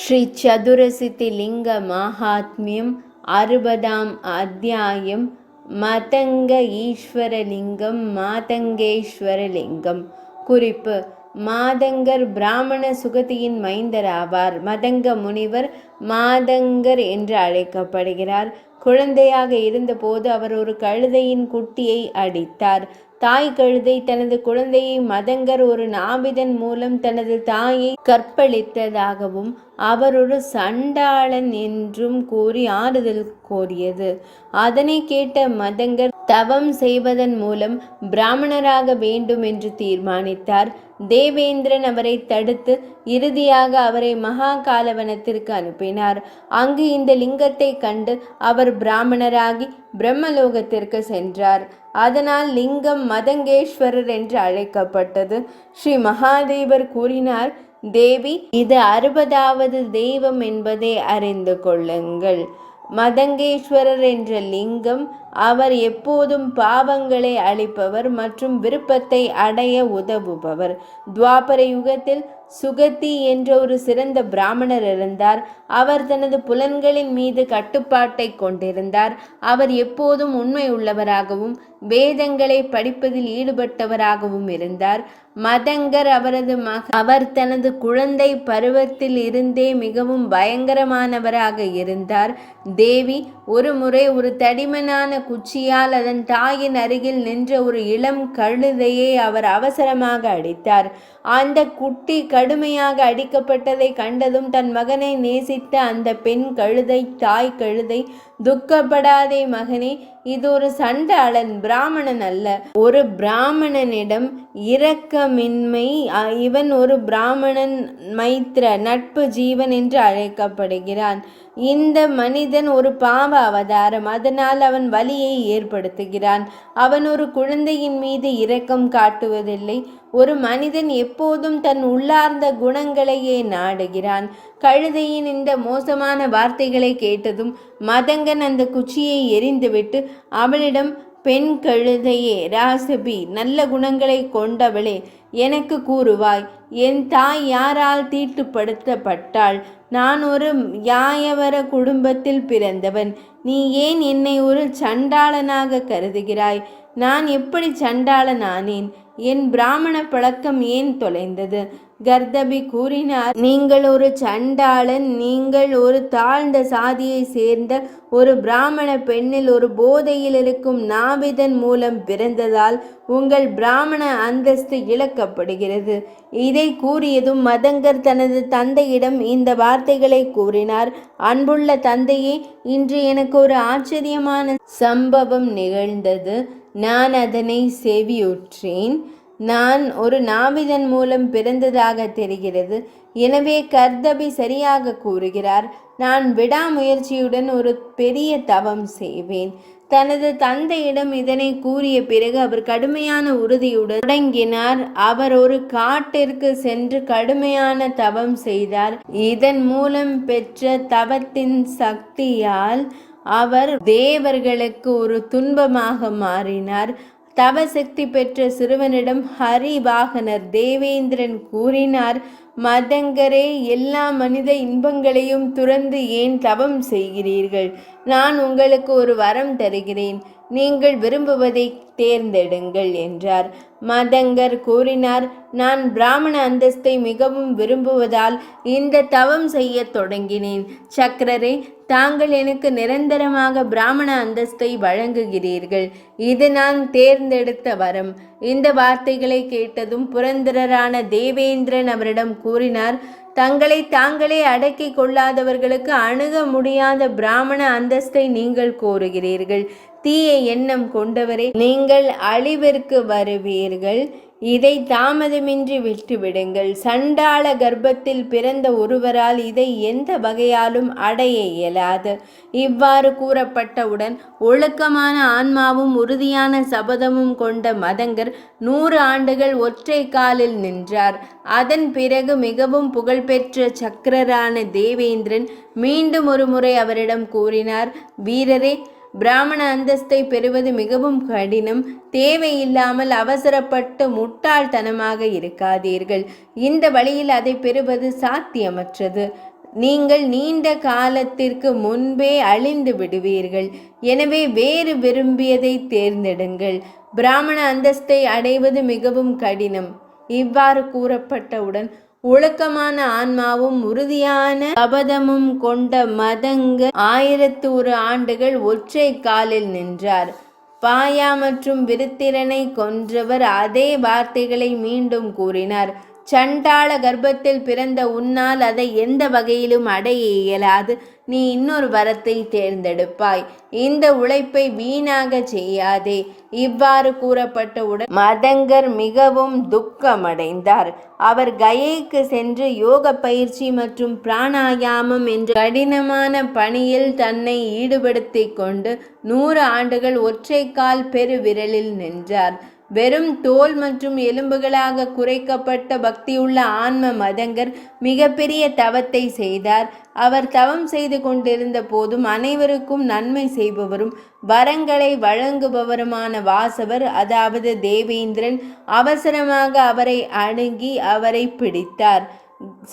ஸ்ரீ சதுரசித்தி லிங்க மாஹாத்மியம் 60ஆம் அத்தியாயம். மதங்க ஈஸ்வரலிங்கம் மாதங்கேஸ்வரலிங்கம். குறிப்பு: மாதங்கர் பிராமண சுகதியின் மைந்தர் ஆவார். மதங்க முனிவர் மாதங்கர் என்று அழைக்கப்படுகிறார். குழந்தையாக இருந்தபோது அவர் ஒரு கழுதையின் குட்டியை அடித்தார். தாய் கழுதை தனது குழந்தையை மதங்கர் ஒரு நாபிதன் மூலம் தனது தாயை கற்பழித்ததாகவும் அவர் ஒரு சண்டாளன் என்றும் கூறி ஆறுதல் கோரியது. அதனை கேட்ட மதங்கர் தவம் செய்வதன் மூலம் பிராமணராக வேண்டும் என்று தீர்மானித்தார். தேவேந்திரன் அவரை தடுத்து இறுதியாக அவரை மகாகாலவனத்திற்கு அனுப்பினார். அங்கு இந்த லிங்கத்தை கண்டு அவர் பிராமணராகி பிரம்மலோகத்திற்கு சென்றார். அதனால் லிங்கம் மதங்கேஸ்வரர் என்று அழைக்கப்பட்டது. ஸ்ரீ மகாதேவர் கூறினார், தேவி, இது 60வது தெய்வம் என்பதை அறிந்து கொள்ளுங்கள். மதங்கேஸ்வரர் என்ற லிங்கம் அவர் எப்போதும் பாவங்களை அழிப்பவர் மற்றும் விருப்பத்தை அடைய உதவுபவர். துவாபர யுகத்தில் சுகதி என்ற ஒரு சிறந்த பிராமணர் இருந்தார். அவர் தனது புலன்களின் மீது கட்டுப்பாட்டை கொண்டிருந்தார். அவர் எப்போதும் உண்மை உள்ளவராகவும் வேதங்களை படிப்பதில் ஈடுபட்டவராகவும் இருந்தார். மதங்கர் அவரது அவர் தனது குழந்தை பருவத்தில் இருந்தே மிகவும் பயங்கரமானவராக இருந்தார். தேவி, ஒரு முறை ஒரு தடிமனான குச்சியால் அதன் தாயின் அருகில் நின்ற ஒரு இளம் கழுதையை அவர் அவசரமாக அடித்தார். அந்த குட்டி கடுமையாக அடிக்கப்பட்டதை கண்டதும் தன் மகனை நேசித்த அந்த பெண் கழுதை தாய் கழுதை, துக்கப்படாதே மகனே, இது ஒரு சண்டாளன், பிராமணன் அல்ல. ஒரு பிராமணனிடம் இரக்கமின்மை. இவன் ஒரு பிராமணன், மைத்ர நட்பு ஜீவன் என்று அழைக்கப்படுகிறான். இந்த மனிதன் ஒரு பாவ அவதாரம். அதனால் அவன் வலியை ஏற்படுத்துகிறான். அவன் ஒரு குழந்தையின் மீது இரக்கம் காட்டுவதில்லை. ஒரு மனிதன் எப்போதும் தன் உள்ளார்ந்த குணங்களையே நாடுகிறான். கழுதையின் இந்த மோசமான வார்த்தைகளை கேட்டதும் மதங்கன் அந்த குச்சியை எறிந்துவிட்டு அவளிடம், பெண் கழுதையே, ராசபி, நல்ல குணங்களை கொண்டவளே, எனக்கு கூறுவாய், என் தாய் யாரால் தீட்டுப்படுத்தப்பட்டாள்? நான் ஒரு யாயவர குடும்பத்தில் பிறந்தவன். நீ ஏன் என்னை ஒரு சண்டாளனாக கருதுகிறாய்? நான் எப்படி சண்டாளனானேன்? என் பிராமண பழக்கம் ஏன் தொலைந்தது? கர்தபி கூறினார், நீங்கள் ஒரு சண்டாளன். நீங்கள் ஒரு தாழ்ந்த சாதியை சேர்ந்த ஒரு பிராமண பெண்ணில் ஒரு போதையில் இருக்கும் நாபிதன் மூலம் பிறந்ததால் உங்கள் பிராமண அந்தஸ்து இழக்கப்படுகிறது. இதை கூறியதும் மதங்கர் தனது தந்தையிடம் இந்த வார்த்தைகளை கூறினார். அன்புள்ள தந்தையே, இன்று எனக்கு ஒரு ஆச்சரியமான சம்பவம் நிகழ்ந்தது. நான் அதனை செவியுற்றேன். நான் ஒரு நாபிதன் மூலம் பிறந்ததாக தெரிகிறது. எனவே கர்தபி சரியாக கூறுகிறார். நான் விடாமுயற்சியுடன் ஒரு பெரிய தவம் செய்வேன். தனது தந்தையிடம் இதனை கூறிய பிறகு அவர் கடுமையான உறுதியுடன் தொடங்கினார். அவர் ஒரு காட்டிற்கு சென்று கடுமையான தவம் செய்தார். இதன் மூலம் பெற்ற தவத்தின் சக்தியால் அவர் தேவர்களுக்கு ஒரு துன்பமாக மாறினார். தவசக்தி பெற்ற சிறுவனிடம் ஹரிவாகனர் தேவேந்திரன் கூறினார், மதங்கரே, எல்லா மனித இன்பங்களையும் துறந்து ஏன் தவம் செய்கிறீர்கள்? நான் உங்களுக்கு ஒரு வரம் தருகிறேன். நீங்கள் விரும்புவதை தேர்ந்தெடுங்கள் என்றார். மதங்கர் கூறினார், நான் பிராமண அந்தஸ்தை மிகவும் விரும்புவதால் இந்த தவம் செய்ய தொடங்கினேன். சக்கரரே, தாங்கள் எனக்கு நிரந்தரமாக பிராமண அந்தஸ்தை வழங்குகிறீர்கள். இது நான் தேர்ந்தெடுத்த வரம். இந்த வார்த்தைகளை கேட்டதும் புரந்தரரான தேவேந்திரன் அவரிடம் கூறினார், தங்களை தாங்களே அடக்கி கொள்ளாதவர்களுக்கு அணுக முடியாத பிராமண அந்தஸ்தை நீங்கள் கோருகிறீர்கள். தீய எண்ணம் கொண்டவரே, நீங்கள் அழிவிற்கு வருவீர்கள். இதை தாமதமின்றி விட்டுவிடுங்கள். சண்டாள கர்ப்பத்தில் பிறந்த ஒருவரால் இதை எந்த வகையாலும் அடைய இயலாது. இவ்வாறு கூறப்பட்டவுடன் ஒழுக்கமான ஆன்மாவும் உறுதியான சபதமும் கொண்ட மதங்கர் 100 ஆண்டுகள் ஒற்றை காலில் நின்றார். அதன் பிறகு மிகவும் புகழ்பெற்ற சக்கரரான தேவேந்திரன் மீண்டும் ஒரு முறை அவரிடம் கூறினார், வீரரே, பிராமண அந்தஸ்தை பெறுவது மிகவும் கடினம். தேவையில்லாமல் அவசரப்பட்டு முட்டாள்தனமாக இருக்காதீர்கள். இந்த வழியில் அதை பெறுவது சாத்தியமற்றது. நீங்கள் நீண்ட காலத்திற்கு முன்பே அழிந்து விடுவீர்கள். எனவே வேறு விரும்பியதை தேர்ந்தெடுங்கள். பிராமண அந்தஸ்தை அடைவது மிகவும் கடினம். இவ்வாறு கூறப்பட்டவுடன் ஒழுக்கமான ஆன்மாவும் உறுதியான சபதமும் கொண்ட மதங்க 1001 ஆண்டுகள் ஒற்றை காலில் நின்றார். பாயா மற்றும் விருத்திரனை கொன்றவர் அதே வார்த்தைகளை மீண்டும் கூறினார். சண்டாள கர்ப்பத்தில் பிறந்த உன்னால் அதை எந்த வகையிலும் அடைய இயலாது. நீ இன்னொரு வரத்தை தேர்ந்தெடுப்பாய். இந்த உழைப்பை வீணாக செய்யாதே. இவ்வாறு கூறப்பட்டவுடன் மதங்கர் மிகவும் துக்கமடைந்தார். அவர் கயைக்கு சென்று யோக பயிற்சி மற்றும் பிராணாயாமம் என்ற கடினமான பணியில் தன்னை ஈடுபடுத்திக் கொண்டு 100 ஆண்டுகள் ஒற்றைக்கால் பெருவிரலில் நின்றார். வெறும் தோல் மற்றும் எலும்புகளாக குறைக்கப்பட்ட பக்தியுள்ள ஆன்ம மதங்கர் மிகப்பெரிய தவத்தை செய்தார். அவர் தவம் செய்து கொண்டிருந்த போதும் அனைவருக்கும் நன்மை செய்பவரும் வரங்களை வழங்குபவருமான வாசவர், அதாவது தேவேந்திரன், அவசரமாக அவரை அணுகி அவரை பிடித்தார்.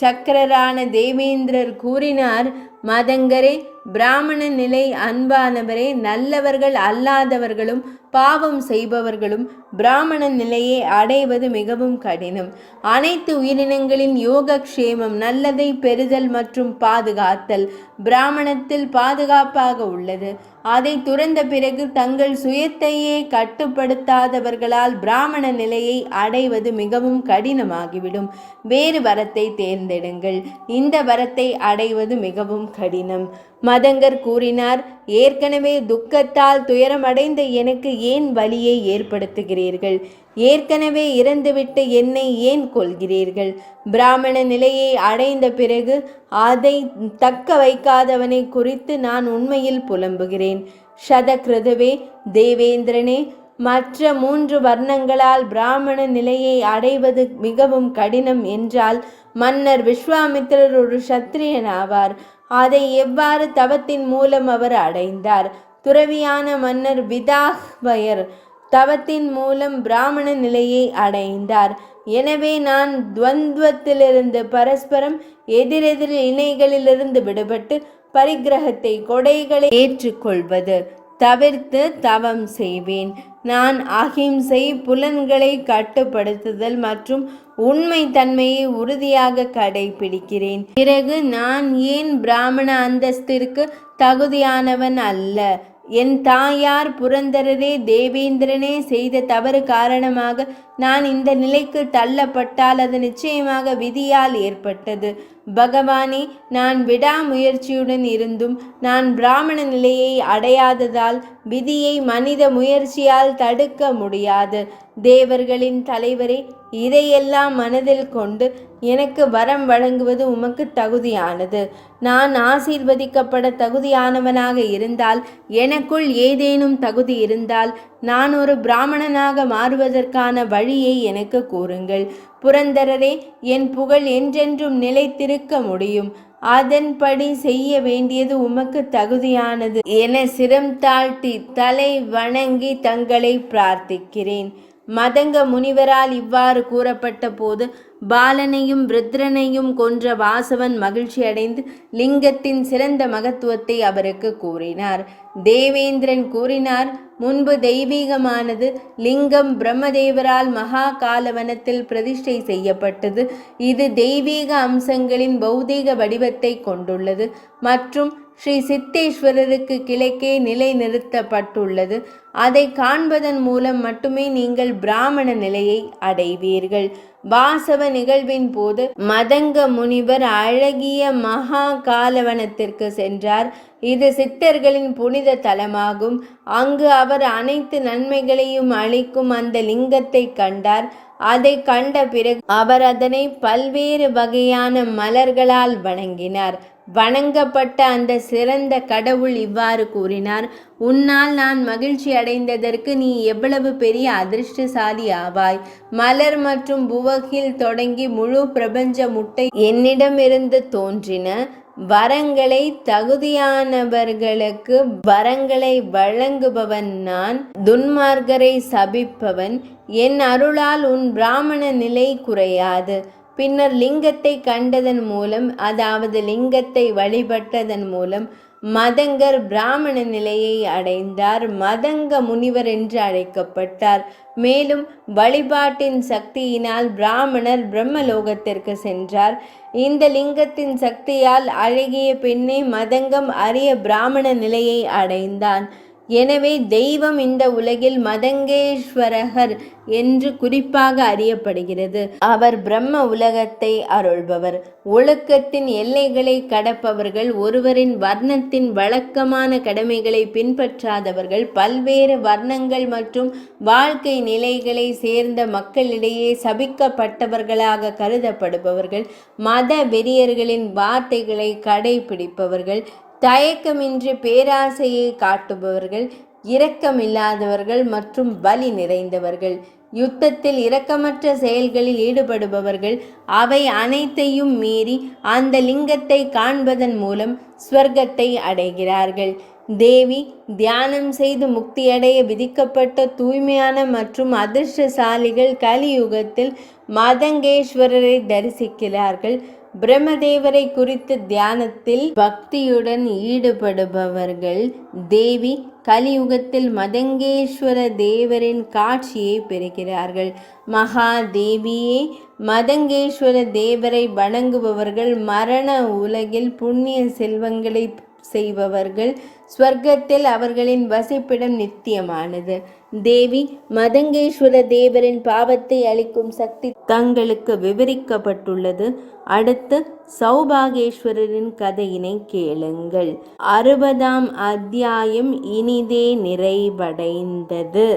சக்கரரான தேவேந்திரர் கூறினார், மதங்கரே, பிராமண நிலை அன்பானவரே, நல்லவர்கள் அல்லாதவர்களும் பாவம் செய்பவர்களும் பிராமண நிலையை அடைவது மிகவும் கடினம். அனைத்து உயிரினங்களின் யோகக்ஷேமம், நல்லதை பெறுதல் மற்றும் பாதுகாத்தல் பிராமணத்தில் பாதுகாப்பாக உள்ளது. அதை துறந்த பிறகு தங்கள் சுயத்தையே கட்டுப்படுத்தாதவர்களால் பிராமண நிலையை அடைவது மிகவும் கடினமாகிவிடும். வேறு வரத்தை தேர்ந்தெடுங்கள். இந்த வரத்தை அடைவது மிகவும் கடினம். மதங்கர் கூறினார், ஏற்கனவே துக்கத்தால் துயரமடைந்த எனக்கு ஏன் வலியை ஏற்படுத்துகிறீர்கள்? ஏற்கனவே இறந்துவிட்டு என்னை ஏன் கொள்கிறீர்கள்? பிராமண நிலையை அடைந்த பிறகு அதை தக்க வைக்காதவனை குறித்து நான் உண்மையில் புலம்புகிறேன். சதக்ருதுவே, தேவேந்திரனே, மற்ற 3 வர்ணங்களால் பிராமண நிலையை அடைவது மிகவும் கடினம் என்றால் மன்னர் விஸ்வாமித்திரர் ஒரு சத்திரியன் ஆவார். அதை எவ்வாறு தவத்தின் மூலம் அவர் அடைந்தார்? துறவியான மன்னர் விதாஹ்வயர் தவத்தின் மூலம் பிராமண நிலையை அடைந்தார். எனவே நான் துவந்துவத்திலிருந்து, பரஸ்பரம் எதிரெதிர் இணைகளிலிருந்து விடுபட்டு பரிகிரகத்தை, கொடைகளை ஏற்றுக்கொள்வது தவிர்த்து தவம் செய்வேன். நான் அஹிம்சை, புலன்களை கட்டுப்படுத்துதல் மற்றும் உண்மை தன்மையை உறுதியாக கடைபிடிக்கிறேன். பிறகு நான் ஏன் பிராமண அந்தஸ்திற்கு தகுதியானவன் அல்ல? என் தாயார் புரந்தரரே, தேவேந்திரனே செய்த தவறு காரணமாக நான் இந்த நிலைக்கு தள்ளப்பட்டால் அது நிச்சயமாக விதியால் ஏற்பட்டது. பகவானே, நான் விடாமுயற்சியுடன் இருந்தும் நான் பிராமண நிலையை அடையாததால் விதியை மனித முயற்சியால் தடுக்க முடியாது. தேவர்களின் தலைவரே, இதையெல்லாம் மனதில் கொண்டு எனக்கு வரம் வழங்குவது உமக்கு தகுதியானது. நான் ஆசீர்வதிக்கப்பட தகுதியானவனாக இருந்தால், எனக்குள் ஏதேனும் தகுதி இருந்தால், நான் ஒரு பிராமணனாக மாறுவதற்கான வழியை எனக்கு கூறுங்கள். புரந்தரரே, என் புகழ் என்றென்றும் நிலைத்திருக்க முடியும். அதன்படி செய்ய வேண்டியது உமக்கு தகுதியானது என சிரம் தாழ்த்தி தலை வணங்கி தங்களை பிரார்த்திக்கிறேன். மதங்க முனிவரால் இவ்வாறு கூறப்பட்ட போது பாலனையும் விருத்ரனையும் கொன்ற வாசவன் மகிழ்ச்சி அடைந்து லிங்கத்தின் சிறந்த மகத்துவத்தை அவருக்கு கூறினார். தேவேந்திரன் கூறினார், முன்பு தெய்வீகமானது லிங்கம் பிரம்மதேவரால் மகா காலவனத்தில் பிரதிஷ்டை செய்யப்பட்டது. இது தெய்வீக அம்சங்களின் பௌதீக வடிவத்தை கொண்டுள்ளது மற்றும் ஸ்ரீ சித்தேஸ்வரருக்கு கிழக்கே நிலைநிறுத்தப்பட்டுள்ளது. அதை காண்பதன் மூலம் மட்டுமே நீங்கள் பிராமண நிலையை அடைவீர்கள். வாசவ நிகழ்வின் போது மதங்க முனிவர் அழகிய மகா காலவனத்திற்கு சென்றார். இது சித்தர்களின் புனித தலமாகும். அங்கு அவர் அனைத்து நன்மைகளையும் அளிக்கும் அந்த லிங்கத்தை கண்டார். அதை கண்ட பிறகு அவர் அதனை பல்வேறு வகையான மலர்களால் வணங்கினார். வணங்கப்பட்ட அந்த சிறந்த கடவுள் இவ்வாறு கூறினார், உன்னால் நான் மகிழ்ச்சி அடைந்ததற்கு நீ எவ்வளவு பெரிய அதிர்ஷ்டசாலி ஆவாய். மலர் மற்றும் புவகில் தொடங்கி முழு பிரபஞ்ச முட்டை என்னிடமிருந்து தோன்றின. வரங்களை தகுதியானவர்களுக்கு வரங்களை வழங்குபவன் நான். துன்மார்க்கரை சபிப்பவன். என் அருளால் உன் பிராமண நிலை குறையாது. பின்னர் லிங்கத்தை கண்டதன் மூலம், அதாவது லிங்கத்தை வழிபட்டதன் மூலம் மதங்கர் பிராமண நிலையை அடைந்தார். மதங்க முனிவர் என்று அழைக்கப்பட்டார். மேலும் வழிபாட்டின் சக்தியினால் பிராமணர் பிரம்மலோகத்திற்கு சென்றார். இந்த லிங்கத்தின் சக்தியால் அழகிய பெண்ணே மதங்கம் அரிய பிராமண நிலையை அடைந்தான். எனவே தெய்வம் இந்த உலகில் மதங்கேஸ்வரகர் என்று குறிப்பாக அறியப்படுகிறது. அவர் பிரம்ம உலகத்தை அருள்பவர். ஒழுக்கத்தின் எல்லைகளை கடப்பவர்கள், ஒருவரின் வர்ணத்தின் வழக்கமான கடமைகளை பின்பற்றாதவர்கள், பல்வேறு வர்ணங்கள் மற்றும் வாழ்க்கை நிலைகளை சேர்ந்த மக்களிடையே சபிக்கப்பட்டவர்களாக கருதப்படுபவர்கள், மத வெறியர்களின் வார்த்தைகளை கடைபிடிப்பவர்கள், தயக்கமின்றி பேராசையை காட்டுபவர்கள், இரக்கமில்லாதவர்கள் மற்றும் பலி நிறைந்தவர்கள், யுத்தத்தில் இரக்கமற்ற செயல்களில் ஈடுபடுபவர்கள், அவை அனைத்தையும் மீறி அந்த லிங்கத்தை காண்பதன் மூலம் ஸ்வர்க்கத்தை அடைகிறார்கள். தேவி தியானம் செய்து முக்தியடைய விதிக்கப்பட்ட தூய்மையான மற்றும் அதிர்ஷ்டசாலிகள் கலியுகத்தில் மதங்கேஸ்வரரை தரிசிக்கிறார்கள். பிரம்மதேவரை குறித்து தியானத்தில் பக்தியுடன் ஈடுபடுபவர்கள் தேவி கலியுகத்தில் மதங்கேஸ்வர தேவரின் காட்சியை பெறுகிறார்கள். மகாதேவியே மதங்கேஸ்வர தேவரை வணங்குபவர்கள் மரண உலகில் புண்ணிய செல்வங்களை செய்பவர்கள். ஸ்வர்க்கத்தில் அவர்களின் வசிப்பிடம் நித்தியமானது. தேவி மதங்கேஸ்வர தேவரின் பாவத்தை அளிக்கும் சக்தி தங்களுக்கு விவரிக்கப்பட்டுள்ளது. அடுத்து சௌபாகேஸ்வரரின் கதையினை கேளுங்கள். 60ஆம் அத்தியாயம் இனிதே நிறைவடைந்தது.